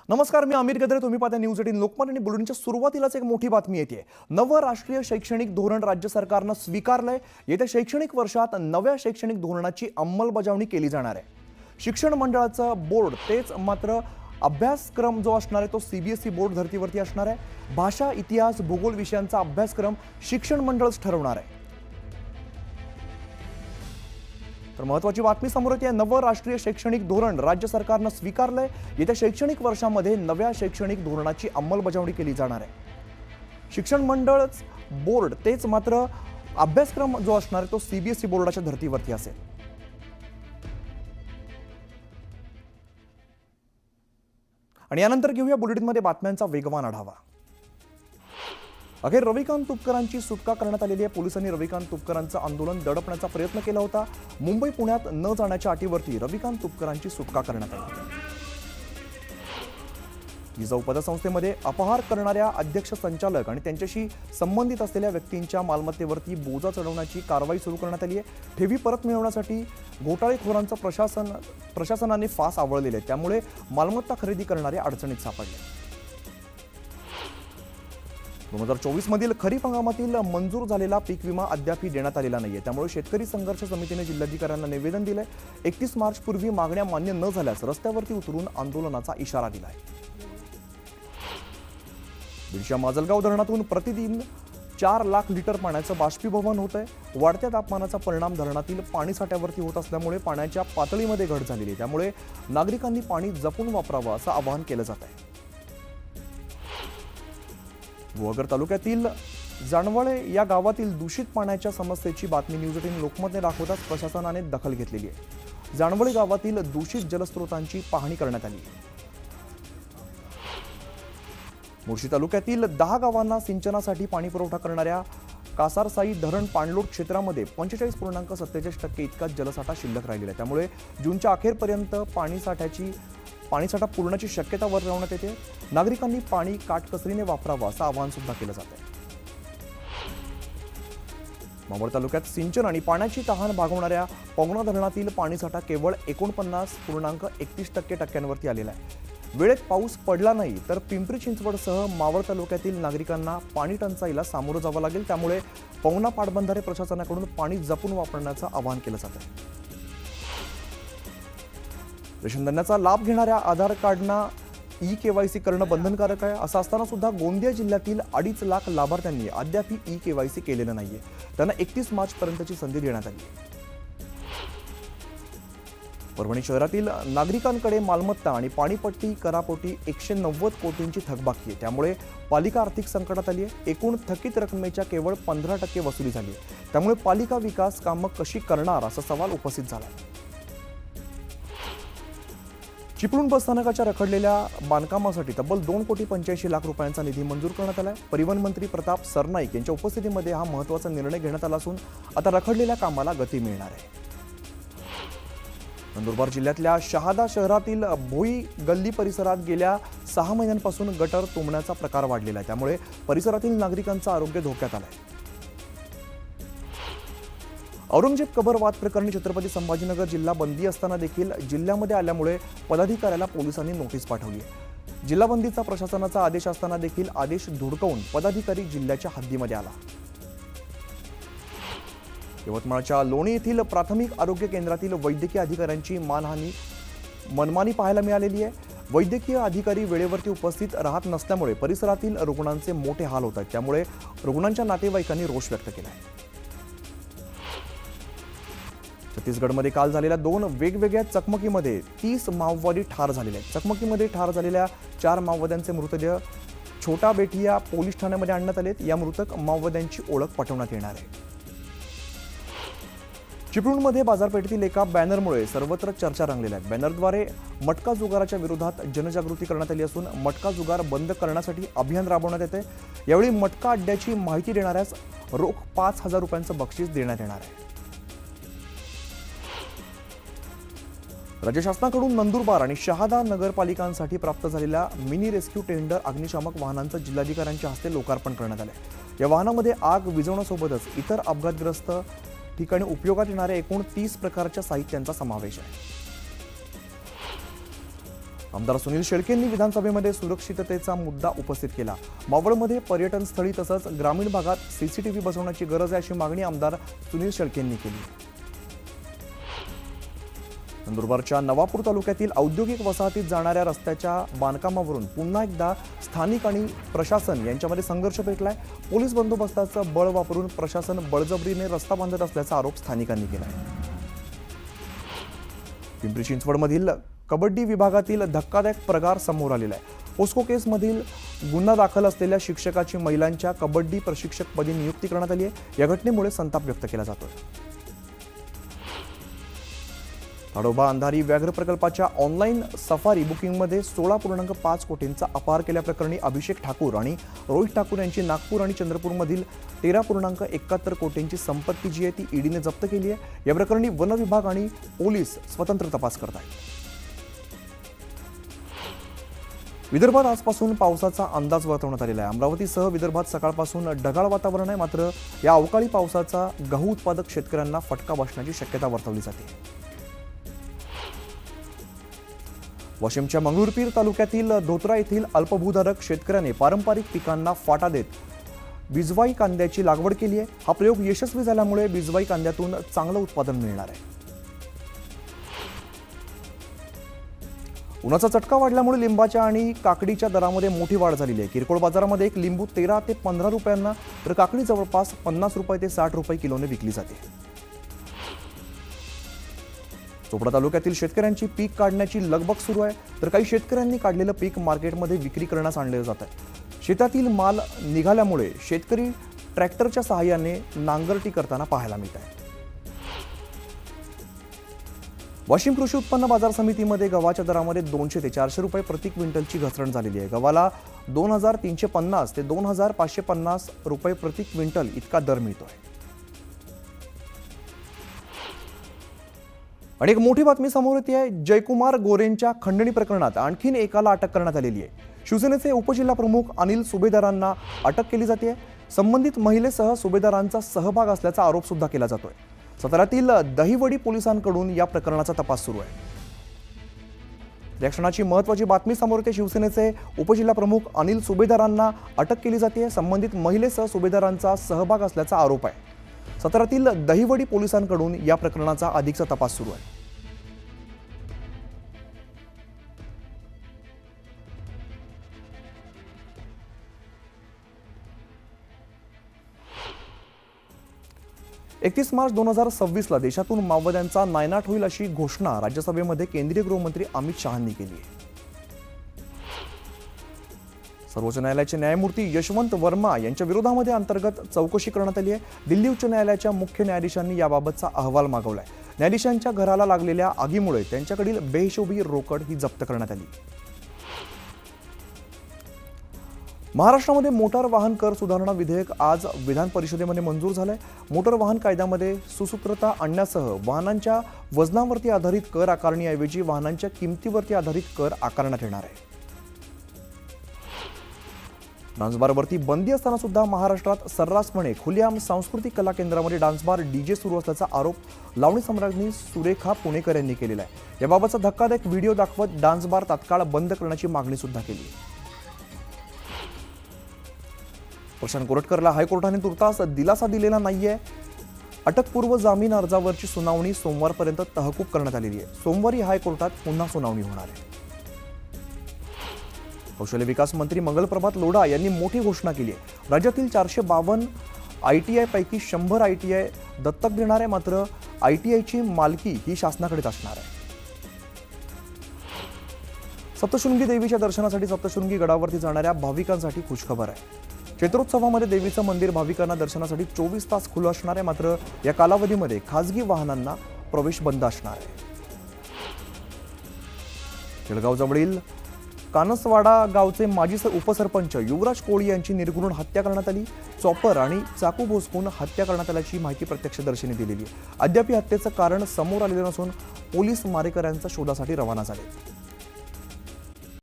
नमस्कार, मी अमीर गद्रे. तुम्ही पाहता न्यूज 18 लोकमत आणि बुलेटिनच्या सुरुवातीलाच एक मोठी बातमी येते. नवं राष्ट्रीय शैक्षणिक धोरण राज्य सरकारनं स्वीकारलंय. येत्या शैक्षणिक वर्षात नव्या शैक्षणिक धोरणाची अंमलबजावणी केली जाणार आहे. शिक्षण मंडळाचं बोर्ड तेच, मात्र अभ्यासक्रम जो असणार आहे तो सीबीएसई बोर्ड धर्तीवरती असणार आहे. भाषा, इतिहास, भूगोल विषयांचा अभ्यासक्रम शिक्षण मंडळच ठरवणार आहे. तर महत्त्वाची बातमी समोर येते. नवं राष्ट्रीय शैक्षणिक धोरण राज्य सरकारनं स्वीकारलंय. येत्या शैक्षणिक वर्षामध्ये नव्या शैक्षणिक धोरणाची अंमलबजावणी केली जाणार आहे. शिक्षण मंडळच बोर्ड तेच, मात्र अभ्यासक्रम जो असणार आहे तो सीबीएसई बोर्डाच्या धर्तीवरती असेल. आणि यानंतर घेऊया बुलेटिनमध्ये बातम्यांचा वेगवान आढावा. अखेर रविकांत तुपकरांची सुटका करण्यात आलेली आहे. पोलिसांनी रविकांत तुपकरांचं आंदोलन दडपण्याचा प्रयत्न केला होता. मुंबई पुण्यात न जाण्याच्या अटीवरती रविकांत तुपकरांची सुटका करण्यात आली. जिजाऊ पतसंस्थेमध्ये अपहार करणाऱ्या अध्यक्ष, संचालक आणि त्यांच्याशी संबंधित असलेल्या व्यक्तींच्या मालमत्तेवरती बोजा चढवण्याची कारवाई सुरू करण्यात आली आहे. ठेवी परत मिळवण्यासाठी घोटाळेखोरांचं प्रशासनाने फास आवळलेले आहे. त्यामुळे मालमत्ता खरेदी करणारे अडचणीत सापडले. 2024 मधील खरीप हंगामातील मंजूर झालेला पीक विमा अद्याप देण्यात आलेला नाहीये. त्यामुळे शेतकरी संघर्ष समितीने जिल्हाधिकाऱ्यांना निवेदन दिलंय. 31 मार्च पूर्वी मागण्या मान्य न झाल्यास रस्त्यावरती उतरून आंदोलनाचा इशारा दिलाय. बीडच्या माजलगाव धरणातून प्रतिदिन 4 लाख लिटर पाण्याचं बाष्पीभवन होत आहे. वाढत्या तापमानाचा परिणाम धरणातील पाणीसाठ्यावरती होत असल्यामुळे पाण्याच्या पातळीमध्ये घट झालेली आहे. त्यामुळे नागरिकांनी पाणी जपून वापरावं असं आवाहन केलं जात आहे. वगर तालुक्यातील जानवळे या गावातील दूषित पाण्याच्या समस्येची बातमी न्यूज 18 लोकमतने दाखवताच प्रशासनाने दखल घेतलेली आहे. जानवळे गावातील दूषित जलस्रोतांची पाहणी करण्यात आली. मुर्शी तालुक्यातील 10 गावांना सिंचनासाठी पाणी पुरवठा करणाऱ्या कासारसाई धरण पाणलोट क्षेत्रामध्ये 45.47% इतकाच जलसाठा शिल्लक राहिलेला आहे. त्यामुळे जूनच्या अखेरपर्यंत पाणीसाठा पूर्णाची शक्यता वर्तवण्यात येते. नागरिकांनी पाणी काटकसरीने वापरावं असं आवाहन सुद्धा केलं जात आहे. मावळ तालुक्यात सिंचन आणि पाण्याची तहान भागवणाऱ्या पवना धरणातील पाणीसाठा केवळ 49.31% आलेला आहे. वेळेत पाऊस पडला नाही तर पिंपरी चिंचवडसह मावळ तालुक्यातील नागरिकांना पाणी टंचाईला सामोरं जावं लागेल. त्यामुळे पवना पाटबंधारे प्रशासनाकडून पाणी जपून वापरण्याचं आवाहन केलं जात आहे. रेशन धान्याचा लाभ घेणाऱ्या आधार कार्डना ई-केवायसी करणं बंधनकारक आहे. असं असताना सुद्धा गोंदिया जिल्ह्यातील 2.5 लाख लाभार्थ्यांनी अद्याप ई-केवायसी केलेलं नाहीये. त्यांना 31 मार्च पर्यंतची संधी देण्यात आली. परभणी शहरातील नागरिकांकडे मालमत्ता आणि पाणीपट्टी करापोटी 190 कोटींची थकबाकी आहे. त्यामुळे पालिका आर्थिक संकटात आली आहे. एकूण थकीत रकमेच्या केवळ 15% वसुली झाली आहे. त्यामुळे पालिका विकास कामं कशी करणार असा सवाल उपस्थित झाला. चिपळूण बसस्थानकाच्या रखडलेल्या बांधकामासाठी तब्बल 2,85,00,000 रुपयांचा निधी मंजूर करण्यात आलाय. परिवहन मंत्री प्रताप सरनाईक यांच्या उपस्थितीमध्ये हा महत्त्वाचा निर्णय घेण्यात आला असून आता रखडलेल्या कामाला गती मिळणार आहे. नंदुरबार जिल्ह्यातल्या शहादा शहरातील भोई गल्ली परिसरात गेल्या 6 महिन्यांपासून गटर तुंबण्याचा प्रकार वाढलेला आहे. त्यामुळे परिसरातील नागरिकांचं आरोग्य धोक्यात आलंय. औरंगजेब कबर वाद प्रकरणी छत्रपती संभाजीनगर जिल्हा बंदी असताना देखील जिल्ह्यामध्ये आल्यामुळे पदाधिकाऱ्याला पोलिसांनी नोटीस पाठवली आहे. जिल्हा बंदीचा प्रशासनाचा आदेश असताना देखील आदेश धुडकावून पदाधिकारी जिल्ह्याच्या हद्दीमध्ये आला. यवतमाळच्या लोणी येथील प्राथमिक आरोग्य केंद्रातील वैद्यकीय अधिकाऱ्यांची मनमानी पाहायला मिळालेली आहे. वैद्यकीय अधिकारी वेळेवरती उपस्थित राहत नसल्यामुळे परिसरातील रुग्णांचे मोठे हाल होत आहेत. त्यामुळे रुग्णांच्या नातेवाईकांनी रोष व्यक्त केला आहे. छत्तीसगडमध्ये काल झालेल्या 2 वेगवेगळ्या चकमकीमध्ये 30 माओवादी ठार झालेले आहेत. चकमकीमध्ये ठार झालेल्या 4 माओवाद्यांचे मृतदेह छोटा बेटिया पोलीस ठाण्यामध्ये आणण्यात आलेत. या मृतक माओवाद्यांची ओळख पटवण्यात येणार आहे. चिपळूणमध्ये बाजारपेठेतील एका बॅनरमुळे सर्वत्र चर्चा रंगलेल्या आहेत. बॅनरद्वारे मटका जुगाराच्या विरोधात जनजागृती करण्यात आली असून मटका जुगार बंद करण्यासाठी अभियान राबवण्यात येते. यावेळी मटका अड्ड्याची माहिती देणाऱ्यास रोख 5,000 रुपयांचं बक्षीस देण्यात येणार आहे. राज्य शासनाकडून नंदुरबार आणि शहादा नगरपालिकांसाठी प्राप्त झालेल्या मिनी रेस्क्यू टेंडर अग्निशामक वाहनांचं जिल्हाधिकाऱ्यांच्या हस्ते लोकार्पण करण्यात आले. या वाहनामध्ये आग विझवण्यासोबतच इतर अपघातग्रस्त ठिकाणी उपयोगात येणाऱ्या एकूण 30 प्रकारच्या साहित्यांचा समावेश आहे. आमदार सुनील शेळकेंनी विधानसभेमध्ये सुरक्षिततेचा मुद्दा उपस्थित केला। मावळमध्ये पर्यटन स्थळी तसंच ग्रामीण भागात सीसीटीव्ही बसवण्याची गरज आहे अशी मागणी आमदार सुनील शेळकेंनी केली। नंदुरबारच्या नवापूर तालुक्यातील औद्योगिक वसाहतीत जाणाऱ्या रस्त्याच्या बांधकामावरून पुन्हा एकदा स्थानिक आणि प्रशासन यांच्यामध्ये संघर्ष पेटलाय। पोलीस बंदोबस्ताचं बळ वापरून प्रशासन बळजबरीने रस्ता बांधत असल्याचा आरोप स्थानिकांनी केलाय। पिंपरी चिंचवडमधील कबड्डी विभागातील धक्कादायक प्रकार समोर आलेला आहे। पोस्को केसमधील गुन्हा दाखल असलेल्या शिक्षकाची महिलांच्या कबड्डी प्रशिक्षकपदी नियुक्ती करण्यात आली आहे। या घटनेमुळे संताप व्यक्त केला जातोय। ताडोबा अंधारी व्याघ्र प्रकल्पाच्या ऑनलाईन सफारी बुकिंगमध्ये 16.5 कोटींचा अपहार केल्याप्रकरणी अभिषेक ठाकूर आणि रोहित ठाकूर यांची नागपूर आणि चंद्रपूरमधील 13.71 कोटींची संपत्ती जी आहे ती ईडीने जप्त केली आहे। या प्रकरणी वन विभाग आणि पोलीस स्वतंत्र तपास करत आहेत। विदर्भात आजपासून पावसाचा अंदाज वर्तवण्यात आलेला आहे। अमरावतीसह विदर्भात सकाळपासून ढगाळ वातावरण आहे, मात्र या अवकाळी पावसाचा गहू उत्पादक शेतकऱ्यांना फटका बसण्याची शक्यता वर्तवली जाते। वाशिमच्या मंगरुळपीर तालुक्यातील धोत्रा येथील अल्पभूधारक शेतकऱ्याने पारंपरिक पिकांना फाटा देत बिजवाई कांद्याची लागवड केली आहे। हा प्रयोग यशस्वी झाल्यामुळे बिजवाई कांद्यातून चांगलं उत्पादन मिळणार आहे। उन्हाचा चटका वाढल्यामुळे लिंबाच्या आणि काकडीच्या दरामध्ये मोठी वाढ झालेली आहे। किरकोळ बाजारामध्ये एक लिंबू 13 ते 15 रुपयांना तर काकडी जवळपास 50 रुपये ते 60 रुपये किलोने विकली जाते। चोपडा तालुक्यातील शेतकऱ्यांची पीक काढण्याची लगबग सुरू आहे, तर काही शेतकऱ्यांनी काढलेलं पीक मार्केटमध्ये विक्री करण्यास आणले जात आहे। शेतातील माल निघाल्यामुळे शेतकरी ट्रॅक्टरच्या सहाय्याने नांगरटी करताना पाहायला मिळत आहे। वाशिम कृषी उत्पन्न बाजार समितीमध्ये गव्हाच्या दरामध्ये 200 ते 400 रुपये प्रति क्विंटलची घसरण झालेली आहे। गव्हाला 2350 ते 2550 रुपये प्रति क्विंटल इतका दर मिळतोय। आणि एक मोठी बातमी समोर येते आहे। जयकुमार गोरेंच्या खंडणी प्रकरणात आणखीन एकाला अटक करण्यात आलेली आहे। शिवसेनेचे उपजिल्हा प्रमुख अनिल सुभेदारांना अटक केली जाते। संबंधित महिलेसह सुभेदारांचा सहभाग असल्याचा आरोप सुद्धा केला जातोय। साताऱ्यातील दहिवडी पोलिसांकडून या प्रकरणाचा तपास सुरू आहे। या क्षणाची महत्त्वाची बातमी समोर येते। शिवसेनेचे उपजिल्हा प्रमुख अनिल सुभेदारांना अटक केली जाते। संबंधित महिलेसह सुभेदारांचा सहभाग असल्याचा आरोप आहे। साताऱ्यातील दहिवडी पोलिसांकडून या प्रकरणाचा अधिकचा तपास सुरू आहे। मार्च 2026 देशातून माओवाद्यांचा नायनाट होईल अशी घोषणा राज्यसभेमध्ये केंद्रीय गृहमंत्री अमित शहांनी केली आहे। सर्वोच्च न्यायालयाचे न्यायमूर्ती यशवंत वर्मा यांच्या विरोधामध्ये अंतर्गत चौकशी करण्यात आली आहे। दिल्ली उच्च न्यायालयाच्या मुख्य न्यायाधीशांनी याबाबतचा अहवाल मागवलाय। न्यायाधीशांच्या घराला लागलेल्या आगीमुळे त्यांच्याकडील बेहिशोबी रोकड ही जप्त करण्यात आली। महाराष्ट्रामध्ये मोटार वाहन कर सुधारणा विधेयक आज विधान परिषदेमध्ये मंजूर झालंय। मोटार वाहन कायद्यामध्ये सुसूत्रता आणण्यासह वाहनांच्या वजनावरती आधारित कर आकारणीऐवजी वाहनांच्या किमतीवरती आधारित कर आकारण्यात येणार आहे। डान्सबारवरती बंदी असताना सुद्धा महाराष्ट्रात सर्रासपणे खुलेआम सांस्कृतिक कला केंद्रामध्ये डान्सबार डीजे सुरू असल्याचा आरोप लावणी सम्राज्ञी सुरेखा पुणेकर यांनी केलेला आहे। याबाबतचा धक्कादायक व्हिडिओ दाखवत डान्सबार तात्काळ बंद करण्याची मागणी सुद्धा केली। प्रशांत कोरटकरला हायकोर्टाने तुर्तास दिलासा दिलेला नाहीये। अटकपूर्व जामीन अर्जावरची सुनावणी सोमवारपर्यंत तहकूब करण्यात आलेली आहे। सोमवारी हायकोर्टात पुन्हा सुनावणी होणार आहे। कौशल्य विकास मंत्री मंगलप्रभात लोढा यांनी मोठी घोषणा केली आहे। राज्यातील 452 ITI पैकी 100 ITI दत्तक देणार आहे, मात्र ITIची मालकी ही शासनाकडेच असणार आहे। सप्तशृंगी देवीच्या दर्शनासाठी सप्तशृंगी गडावरती जाणाऱ्या भाविकांसाठी खुशखबर आहे। चैत्रोत्सवामध्ये देवीचं मंदिर भाविकांना दर्शनासाठी 24 तास खुलं असणार आहे, मात्र या कालावधीमध्ये खासगी वाहनांना प्रवेश बंद असणार आहे। जळगावजवळील कानसवाडा गावचे माजी उपसरपंच युवराज कोळी यांची निर्घृण हत्या करण्यात आली। चॉपर आणि चाकू भोसकून हत्या करण्यात आल्याची माहिती प्रत्यक्षदर्शींनी दिलेली आहे। अद्याप हत्येचं कारण समोर आलेलं नसून पोलीस मारेकऱ्यांच्या शोधासाठी रवाना झाले।